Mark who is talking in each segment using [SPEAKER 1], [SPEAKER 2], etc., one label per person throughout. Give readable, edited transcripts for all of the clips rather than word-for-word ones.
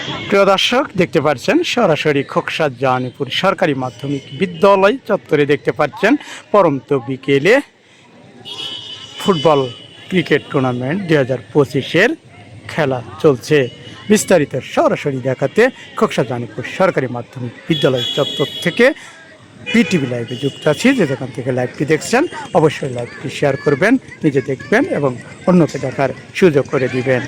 [SPEAKER 1] প্রিয় দর্শক দেখতে পাচ্ছেন সরাসরি খোকসা জাহানিপুর সরকারি মাধ্যমিক বিদ্যালয় চত্বরে দেখতে পাচ্ছেন পরন্ত বিকেলে ফুটবল ক্রিকেট টুর্নামেন্ট 2025-এর খেলা চলছে। বিস্তারিত সরাসরি দেখাতে খোকসা জাহানিপুর সরকারি মাধ্যমিক বিদ্যালয় চত্বর থেকে বিটিভি লাইভে যুক্ত আছি। যে যেখান থেকে লাইভটি দেখছেন অবশ্যই লাইভটি শেয়ার করবেন, নিজে দেখবেন এবং অন্যকে দেখার সুযোগ করে দিবেন।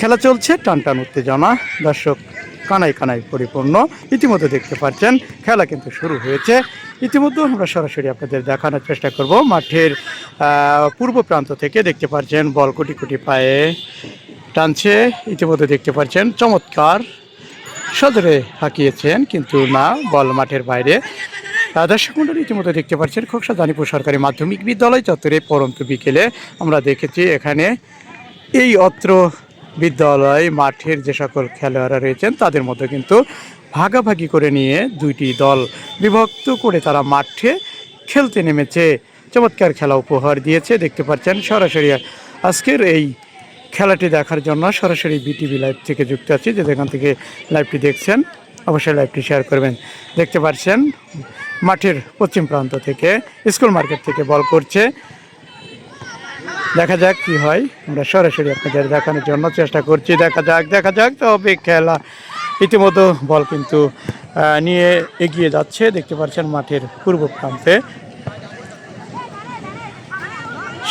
[SPEAKER 1] খেলা চলছে, টান টান উত্তেজনা, দর্শক কানায় কানায় পরিপূর্ণ। ইতিমধ্যে দেখতে পাচ্ছেন খেলা কিন্তু শুরু হয়েছে। ইতিমধ্যে আমরা সরাসরি আপনাদের দেখানোর চেষ্টা করব। মাঠের পূর্ব প্রান্ত থেকে দেখতে পাচ্ছেন বল কোটি কোটি পায়ে টানছে। ইতিমধ্যে দেখতে পাচ্ছেন চমৎকার সদরে হাঁকিয়েছেন, কিন্তু না, বল মাঠের বাইরে। দর্শক মণ্ডলী ইতিমধ্যে দেখতে পাচ্ছেন খোকসা জাহানিপুর সরকারি মাধ্যমিক বিদ্যালয় চত্বরে পরন্ত বিকেলে আমরা দেখেছি এখানে এই অত্র বিদ্যালয় মাঠের যে সকল খেলোয়াড়রা রয়েছেন তাদের মধ্যে কিন্তু ভাগাভাগি করে নিয়ে দুইটি দল বিভক্ত করে তারা মাঠে খেলতে নেমেছে। চমৎকার খেলা উপহার দিয়েছে। দেখতে পাচ্ছেন সরাসরি আজকের এই খেলাটি দেখার জন্য সরাসরি বিটিভি লাইভ থেকে যুক্ত আছি। যে যেখান থেকে লাইভটি দেখছেন অবশ্যই লাইভটি শেয়ার করবেন। দেখতে পাচ্ছেন মাঠের পশ্চিম প্রান্ত থেকে স্কুল মার্কেট থেকে বল করছে। দেখা যাক কি হয়, আমরা সরাসরি আপনাদের দেখানোর জন্য চেষ্টা করছি। দেখা যাক তবে খেলা ইতিমধ্যে বল কিন্তু নিয়ে এগিয়ে যাচ্ছে। দেখতে পাচ্ছেন মাঠের পূর্ব প্রান্তে।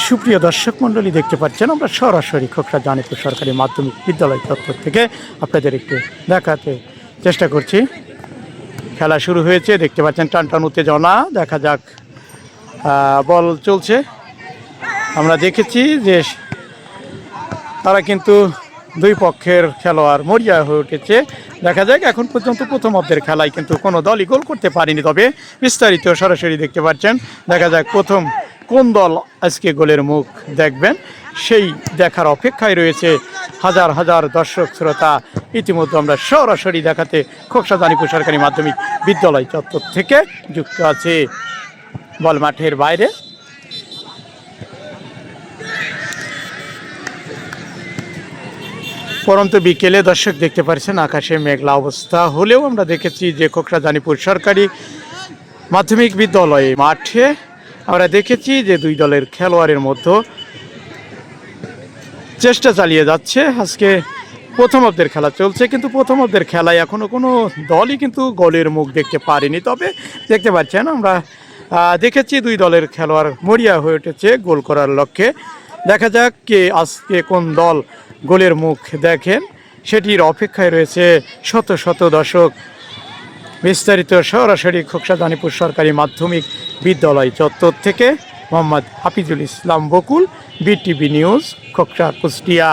[SPEAKER 1] সুপ্রিয় দর্শক মণ্ডলী দেখতে পাচ্ছেন আমরা সরাসরি খোকসা জাহানিপুর সরকারি মাধ্যমিক বিদ্যালয় চত্বর থেকে আপনাদের একটু দেখাতে চেষ্টা করছি। খেলা শুরু হয়েছে, দেখতে পাচ্ছেন টান টান উত্তেজনা। দেখা যাক, বল চলছে। আমরা দেখেছি যে তারা কিন্তু দুই পক্ষের খেলোয়াড় মরিয়া হয়ে উঠেছে। দেখা যাক, এখন পর্যন্ত প্রথম অর্ধের খেলায় কিন্তু কোনো দলই গোল করতে পারেনি। তবে বিস্তারিত সরাসরি দেখতে পাচ্ছেন। দেখা যাক প্রথম কোন দল আজকে গোলের মুখ দেখবেন, সেই দেখার অপেক্ষায় রয়েছে হাজার হাজার দর্শক শ্রোতা। ইতিমধ্যে আমরা সরাসরি দেখাতে খোকসা জাহানিপুর সরকারি মাধ্যমিক বিদ্যালয় চত্বর থেকে যুক্ত আছে। বল মাঠের বাইরে। পরন্ত বিকেলে দর্শক দেখতে পাচ্ছেন আকাশে মেঘলা অবস্থা হলেও আমরা দেখেছি যে খোকসা জাহানিপুর সরকারি মাধ্যমিক বিদ্যালয়ে মাঠে আমরা দেখেছি যে দুই দলের খেলোয়াড়ের মধ্যে চেষ্টা চালিয়ে যাচ্ছে। আজকে প্রথম অর্ধের খেলা চলছে, কিন্তু প্রথম অর্ধের খেলায় এখনও কোনো দলই কিন্তু গোলের মুখ দেখতে পারেনি। তবে দেখতে পাচ্ছেন আমরা দেখেছি দুই দলের খেলোয়াড় মরিয়া হয়ে উঠেছে গোল করার লক্ষ্যে। দেখা যাক কে আজকে কোন দল গোলের মুখ দেখেন, সেটির অপেক্ষায় রয়েছে শত শত দর্শক। বিস্তারিত সরাসরি খোকসা জাহানিপুর সরকারি মাধ্যমিক বিদ্যালয় চত্বর থেকে মোহাম্মদ হাফিজুল ইসলাম বকুল, বিটিভি নিউজ, খোকসা, কুষ্টিয়া।